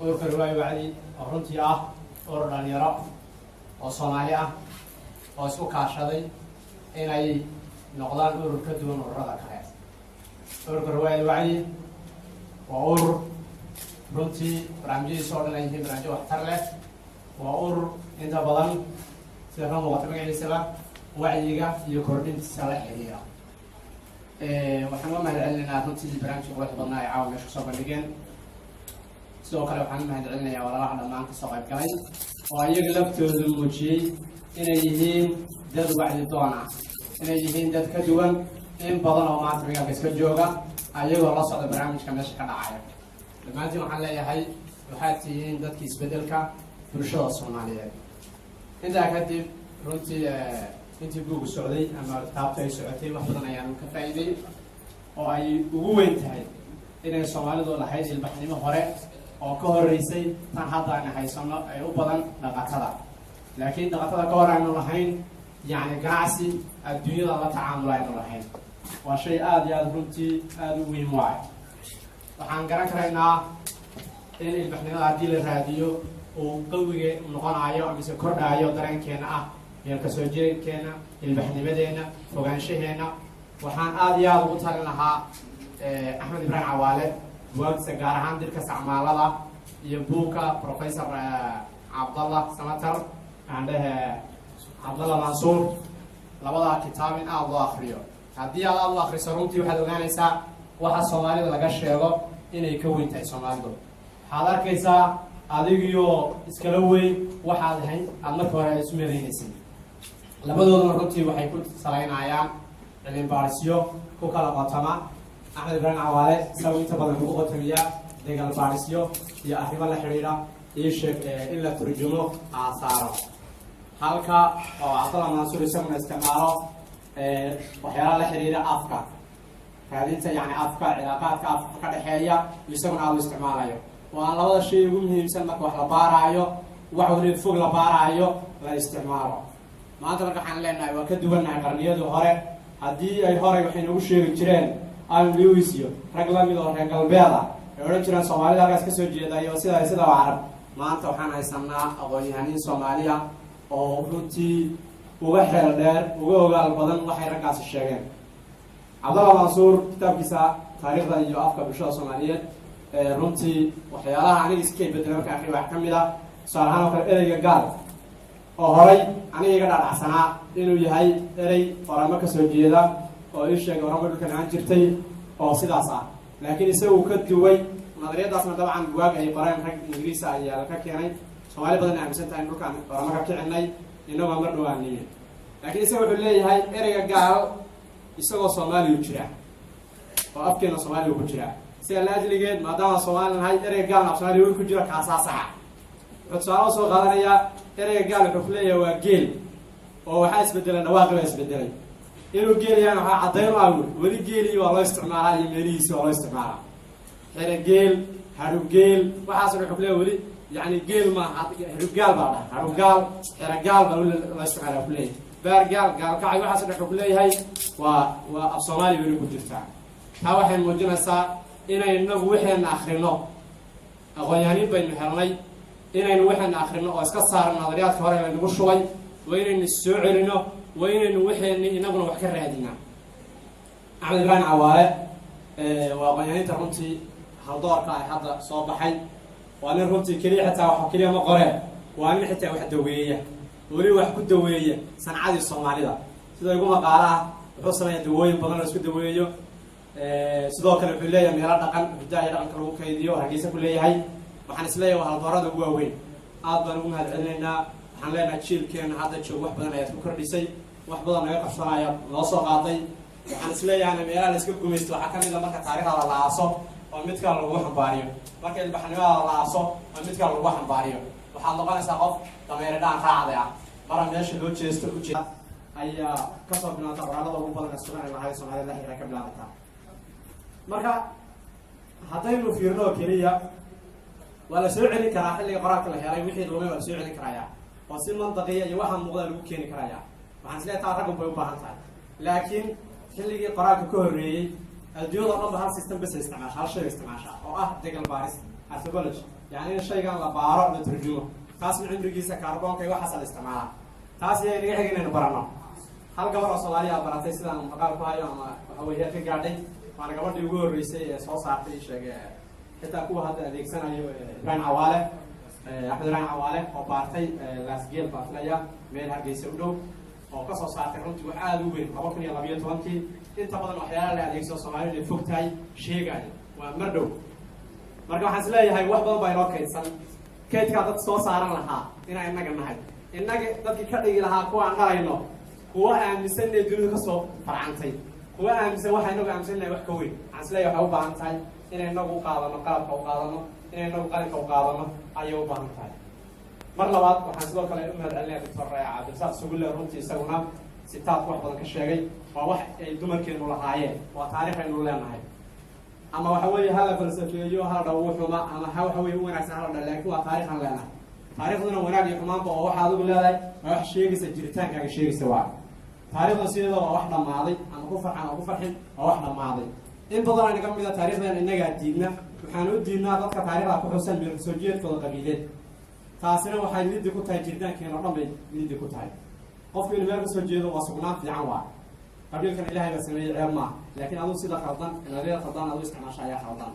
ururka riwaayo wacdi oo runtii ah urur dhalinyaro oo Soomaali ah oo isku kaashaday inay noqdaan urur ka duwan ururada kale. ururka riwaayo wacdi waa urur runtii barnaamijyadiisa oo dhan ay yihiin barnaamijyo waxtar leh. waa urur inta badan sida ka muuqata magaciisaba wacyiga iyo kordhintiisa la xiriira. waxaan u mahadcelinaynaa runtii barnaamijka quruxda badnaa ay caawa meesha kusoo bandhigeen. sidoo kale waxaan u mahadcelinayaa walaalaha dhammaan kasoo qayb galay oo iyaga laftooda muujiyey inay yihiin dad wacdi doon ah, inay yihiin dad ka duwan in badan oo maanta magaalka iska jooga ayagoo la socda barnaamijka meesha ka dhacaya. dhammaantiin waxaan leeyahay waxaad tihiin dadkii isbedelka bulshada Soomaaliyeed. intaa kadib runtii intii buugu socday ama kitaabta ay socotay wax badan ayaan ka faa'iiday oo ay ugu weyn tahay inay Soomaalidu lahayd ilbaxnimo hore oo ka horeysay tan hadda aan haysano ay u badan dhaqatada. laakiin dhaqatada ka hor aanu lahayn yani ganacsi adduunyada la tacaamul aynu lahayn. waa shay aad iyo aad runtii aad u muhiim u ah. waxaan garan karaynaa in ilbaxnimada haddii la raadiyo uu qawiga noqonayo mise kordhayo dareenkeena ah iyo kasoo jeedkeena ilbaxnimadeena fogaanshaheena. waxaan aad iyo aad ugu talin lahaa Axmed Ibrahim Cawaale buugta gaar ahaan dirka sacmaalada iyo buuka Professor Abdallah Samatar Abdallah Mansour labada kitaab in aad loo akhriyo. haddii aad u akhriso runtii waxaad ogaanaysaa waxa Soomaalida laga sheego inay ka weyn tahay Soomaalidu. waxaad arkaysaa adigiyo iskala weyn waxaad ahayd aad marka hore isu meelaynaysid. labadooduna runtii waxay ku salaynayaan cilmi baarisyo ku kala qotoma. Axmed Ibrahim Cawaale isagoo inta badan ugu qotamiya deegaan baarisyo iyo arrimo la xiriira iyo sheeg in la turjumo aasaaro. halka oo Abdallah Mansour isaguna isticmaalo waxyaalaha la xiriira afka raadinta yani afka cilaaqaadka afka ka dhexeeya isaguna aad u isticmaalayo. waa labada shay ugu muhiimsan marka wax la baaraayo wax waliba fog la baaraayo la isticmaalo. maanta marka waxaan leenahay waa ka duwannahay qarniyadii hore. haddii ay horey waxay nagu sheegi jireen Alan Lewis iyo rag la mid oo reer galbeeda ay odhan jireen Soomaalida halkaas ka soo jeeda iyo sida waa carab. maanta waxaan haysanaa aqoon-yahaniin Soomaaliya oo runtii uga xeel dheer uga ogaal badan waxay raggaasi sheegeen. Abdallah Mansour kitaabkiisa taariikhda iyo afka bulshada Soomaaliyeed runtii waxyaalaha aniga iskay bedelay marka akhri wax ka mid ah tusaale ahaan oo kale ereyga gaal oo horay aniga iga dhaadhacsanaa inuu yahay erey oramo ka soo jeeda oo ii sheegay oramo dhulkan aan jirtay oo sidaas ah. laakiin isagu ka duway nadariyadaasna dabcan buwaag ay qoreen rag Ingiriis ah ayaa ka keenay. Soomaali badan ay aaminsan tahay dhulkan oramo ka kicinay inagoo mar dhowaan nimin. laakiin isagu wuxuu leeyahay ereyga gaal isagoo Soomaali u jira oo afkeena Soomaali ku jira. sida la ajligeed maadaama Soomaali nahay ereyga gaal af Soomaali ku jira kaasa sax. wuxuu soo qaadanaya ereyga gaal wuxuu leeyahay waa geel oo waxa isbedelay dhawaaqi waa isbedelay. inuu geel yahay waxa cadeyn u ah wali geeli waa loo isticmaalaa iyo meelihiisa waa loo isticmaalaa. ereyga geel harub geel waxaas wuxuu leeyahay wali يعني جيل ما رجال بعده رجال رجال بقول الله يستعان كله برجال قال كعي واحد صدق كله هاي والصومالي بيقول جرتها هوا حين موجنا سا إن النبو وحنا آخرنا أغنياني بين حرني إن وحنا آخرنا واسكسر النظريات كهرباء النبو شوي وين السعرنا وين وحنا نبغى نحكي هذينا عمل بان عوالة وأغنياني ترنتي هالدار كاي هذا صباحي وأنا رمتي كلي حتى وحكي ما قرأ وأنا حتى واحد دوية ولي واحد كود دوية صنعة الصومالي ده سيدا يقوم قارع وحصل دوية بدل رسول دوية سيدا كان في الليل من هذا كان بداية كان كلو كيديو هرجيسة كلية هاي وحنس ليه وهالضرر ده وين أضرب من هالعلنا حنلاقي نشيل كان هذا شو واحد بدنا يتفكر بيسي واحد بدنا يقف صنايع ناصر قاضي وحنس ليه يعني ميرا نسكبكم يستوى حكم إذا ما كتاريخ على العصا ومتك على الروح باريو marka ilbaxnimada la aaso ma midka lagu xambaariyo waxa noqonaysaa qof dameeradaan raacaya mara meesha loo jeesto u jeeda ayaa ka soo bilaabta qoraalada ugu badan ee Soomaaliya la xiriira ka bilaabata. marka haddaynu fiirno kaliya wala soo celin karaa xilliga qoraalka la helay wixii lumay wala soo celin karaya oo si mantaqiya iyo waxa muuqda lagu keeni karaya. waxaan isleeyahay rag bay u baahan tahay laakiin xilligii qoraalka ka horeeyay الديون ربما هذا سيستم بس يستعمل هذا الشيء يستعمل أو degal baris archaeology يعني الشيء قال لبارة نترجمه خاص من عمر جيسة كربون كي واحد الاستعمال خاص يعني نجح إنه برنا هل قبل الصومالية براتي سيدا مقال فايا ما هو هي في قاعدين وأنا قبل يقول رئيسي صوص عارفين شيء حتى أكو هذا ذيك سنة ران عوالة أحد ران عوالة وبارتي لاسجيل بارتلايا مين هرجيسة ودو وقصة صارت رنتي وعادوا بين ربطني يلا بيت وانتي أنت بدل أحيانا اللي عليك الصومالية اللي فوق تاي شيء قاعد ومردو marka waxaan is leeyahay wax badan baa inoo kaydsan kaydka dad soo saaran lahaa inaan inaga nahay inaga dadkii ka dhigi lahaa kuwa aan dhalayno kuwa aaminsan ee dunida ka soo farcantay kuwa aaminsan waxa inagu aaminsannahay wax ka weyn waxaan is leeyahay waxay u baahan tahay inay inagu u qaadano qalabka u qaadano inay inagu qalinka u qaadano ayay u baahan tahay mar labaad waxaan sidoo kale u mahadcelinayaa doctor cabdirasaaq sugulle runtii isaguna sitaad wax badan ka sheegay waa wax ay dumarkeenu lahaayeen waa taariikh aynu leenahay ama waxa weeye hala falsafeeyo hala dhawuxuma ama waxa weeye wanaagsan hala dhalay laakiin waa taariikh aan leenahay taariikhduna wanaag iyo xumaanba oo waxa adigu leedahay waa wax sheegaysa jiritaankaaga sheegaysa waa taariikhda sideeda waa wax dhammaaday ama ku farxan ama ku farxin waa wax dhammaaday in badan ayna ka mid ah taariikhdan innagaa diidna waxaan u diidnaa dadka taariikhda ku xusan meel soo jeedkooda qabiileed taasina waxay liddi ku tahay jiritaankeena oo dhan bay liddi ku tahay qofku inuu meel ka soo jeedo waa sugnaan fiican waa qabiilkan ilaahay baa sameeyey ceeb maaha laakiin aduu sida khaldan inaad khaldaan aduu isticmaasha ayaa khaldan